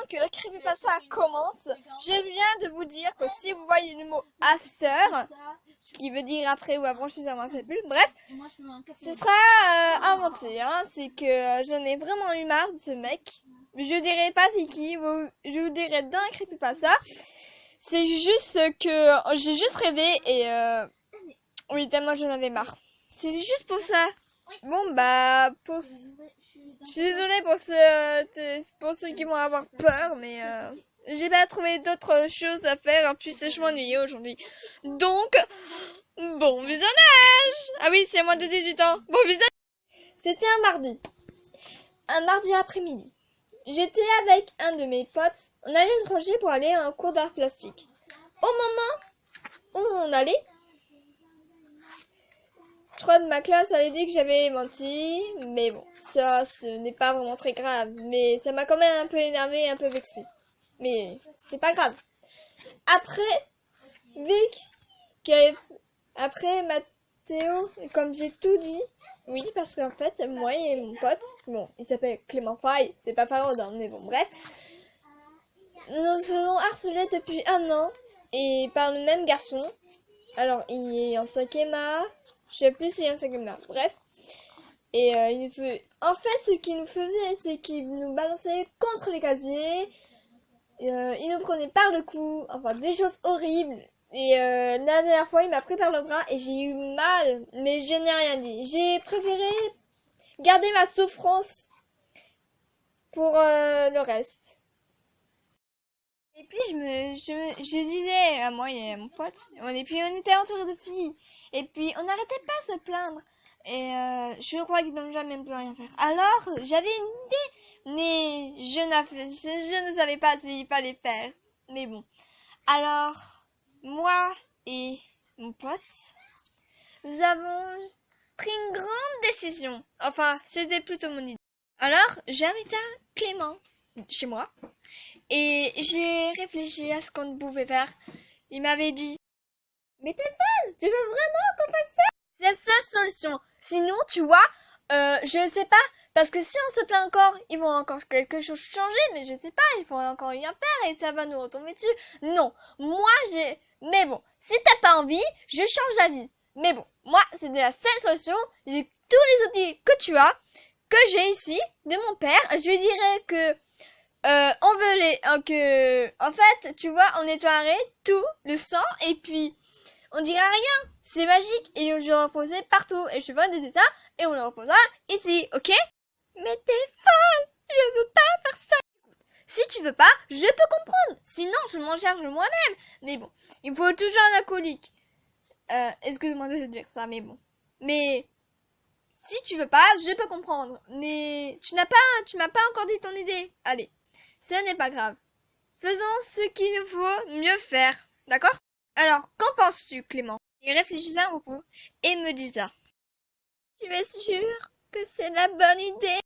avant que la creepypasta commence, je viens de vous dire que si vous voyez le mot after, qui veut dire après ou avant, je ne sais pas plus, bref, ce sera inventé, hein. C'est que j'en ai vraiment eu marre de ce mec. Je dirais pas c'est qui, je vous dirai dans la creepypasta. C'est juste que j'ai juste rêvé et oui, tellement j'en avais marre. C'est juste pour ça. Bon bah, je suis désolée pour ceux qui vont avoir peur, mais j'ai pas trouvé d'autres choses à faire. En plus, je m'ennuyais aujourd'hui. Donc, bon visionnage. Ah oui, c'est moins de 18 ans. Bon visionnage. C'était un mardi après-midi. J'étais avec un de mes potes. On allait se ranger pour aller à un cours d'art plastique. Au moment où on allait, 3 de ma classe avaient dit que j'avais menti, mais bon, ça, ce n'est pas vraiment très grave. Mais ça m'a quand même un peu énervé, un peu vexé. Mais c'est pas grave. Après, après Mathéo, comme j'ai tout dit, oui, parce qu'en fait, moi et mon pote, bon, il s'appelle Clément Faye, c'est pas parodin, mais bon, bref. Nous nous faisons harceler depuis 1 an, et par le même garçon. Alors, il est en 5e A, je sais plus s'il est en 5e A, bref. Et en fait, ce qu'il nous faisait, c'est qu'il nous balançait contre les casiers, il nous prenait par le cou, enfin, des choses horribles. Et la dernière fois, il m'a pris par le bras et j'ai eu mal, mais je n'ai rien dit. J'ai préféré garder ma souffrance pour le reste. Et puis je disais à moi et à mon pote, et puis on était entourés de filles, et puis on n'arrêtait pas de se plaindre. Et je crois qu'ils n'ont jamais pu rien faire. Alors j'avais une idée, mais je ne savais pas s'il fallait faire. Mais bon, alors moi et mon pote, nous avons pris une grande décision. Enfin, c'était plutôt mon idée. Alors, j'ai invité Clément chez moi et j'ai réfléchi à ce qu'on pouvait faire. Il m'avait dit, mais t'es folle, tu veux vraiment qu'on fasse ça? C'est la seule solution. Sinon, tu vois, je sais pas, parce que si on se plaint encore, ils vont encore quelque chose changer, mais je sais pas, il faut encore rien faire et ça va nous retomber dessus. Non, mais bon, si t'as pas envie, je change d'avis. Mais bon, moi, c'était la seule solution. J'ai tous les outils que tu as, que j'ai ici, de mon père. Je lui dirais que, en fait, tu vois, on nettoierait tout, le sang, et puis, on dira rien. C'est magique, et je le reposerai partout, et je ferai des dessins, et on le reposera ici, ok? Mais t'es folle! Je veux pas faire ça! Si tu veux pas, je peux comprendre. Sinon, je m'en charge moi-même. Mais bon, il faut toujours un alcoolique. Excuse-moi de te dire ça, mais bon. Mais si tu veux pas, je peux comprendre. Mais tu m'as pas encore dit ton idée. Allez, ce n'est pas grave. Faisons ce qu'il nous faut mieux faire. D'accord? Alors, qu'en penses-tu, Clément? Il réfléchissait un peu et me disait, tu es sûr que c'est la bonne idée?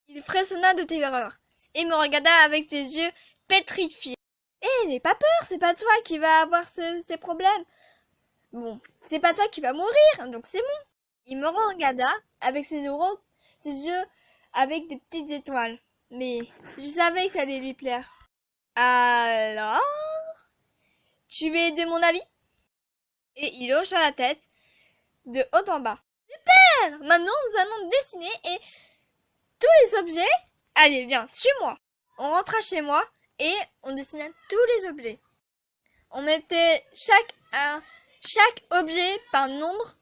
Il frissonna de terreur et me regarda avec ses yeux pétrifiés. Eh, n'aie pas peur, c'est pas toi qui va avoir ces problèmes. Bon, c'est pas toi qui va mourir, donc c'est bon. Il me regarda avec ses yeux avec des petites étoiles. Mais je savais que ça allait lui plaire. Alors, tu es de mon avis? Et il hocha la tête de haut en bas. Super! Maintenant, nous allons dessiner et tous les objets. Allez, viens, suis-moi. On rentra chez moi et on dessina tous les objets. On mettait chaque objet par nombre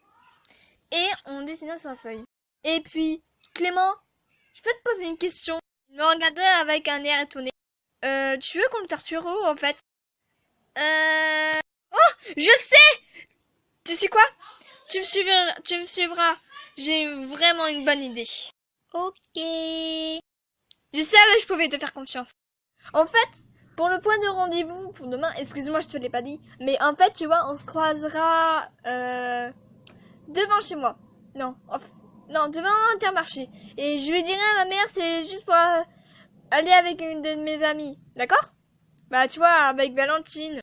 et on dessina sur la feuille. Et puis, Clément, je peux te poser une question? Il me regardait avec un air étonné. Tu veux qu'on le torture où, en fait? Oh, je sais! Tu sais quoi? Tu me suivras. J'ai vraiment une bonne idée. Ok. Je savais que je pouvais te faire confiance. En fait, pour le point de rendez-vous pour demain, excuse-moi, je te l'ai pas dit, mais en fait, tu vois, on se croisera devant chez moi. Non, devant Intermarché. Et je lui dirai à ma mère, c'est juste pour aller avec une de mes amies, d'accord? Bah, tu vois, avec Valentine.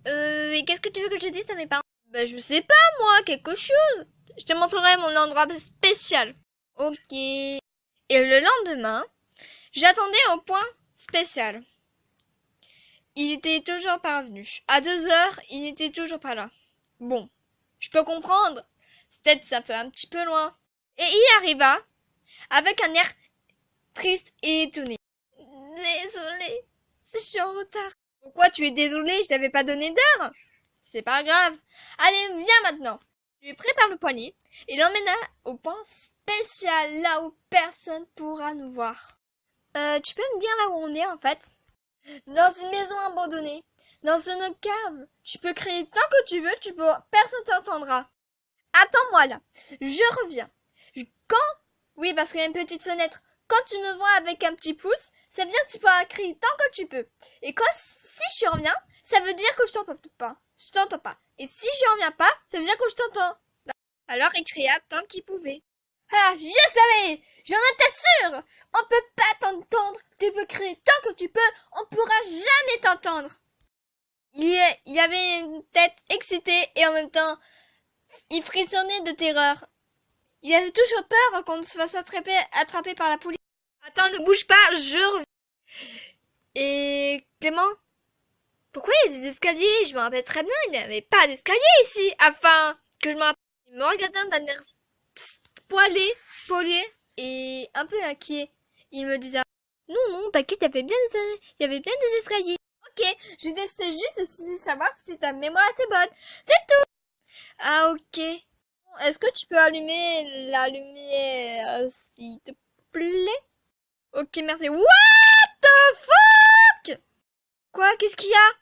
Et qu'est-ce que tu veux que je dise à mes parents? Bah, je sais pas, moi, quelque chose. Je te montrerai mon endroit spécial. Ok. Et le lendemain, j'attendais au point spécial. Il était toujours pas revenu. À 2 heures, il n'était toujours pas là. Bon, je peux comprendre. Peut-être ça fait un petit peu loin. Et il arriva avec un air triste et étonné. Désolé, je suis en retard. Pourquoi tu es désolé? Je t'avais pas donné d'heure. C'est pas grave. Allez, viens maintenant. Je lui prépare le poignet et l'emmena au point spécial, là où personne pourra nous voir. Tu peux me dire là où on est en fait? Dans une maison abandonnée, dans une cave. Tu peux crier tant que tu veux, personne t'entendra. Attends-moi là, je reviens. Quand? Oui, parce qu'il y a une petite fenêtre. Quand tu me vois avec un petit pouce, ça veut dire que tu pourras crier tant que tu peux. Et si je reviens, ça veut dire que je t'entends pas. Je t'entends pas. Et si je reviens pas, ça veut dire que je t'entends. Alors il cria tant qu'il pouvait. Ah, je savais! J'en étais sûre! On peut pas t'entendre. Tu peux crier tant que tu peux, on pourra jamais t'entendre. Il avait une tête excitée et en même temps, il frissonnait de terreur. Il avait toujours peur qu'on se fasse attraper par la police. Attends, ne bouge pas, je reviens. Et Clément? Pourquoi il y a des escaliers? Je me rappelle très bien, il n'y avait pas d'escalier ici. Afin que je me rappelle. Il me regardait d'un air spolié et un peu inquiet. Il me disait, non, t'inquiète, il y avait bien des escaliers. Ok, je décidais juste de savoir si ta mémoire était bonne. C'est tout! Ah, ok. Est-ce que tu peux allumer la lumière, s'il te plaît? Ok, merci. What the fuck? Quoi? Qu'est-ce qu'il y a?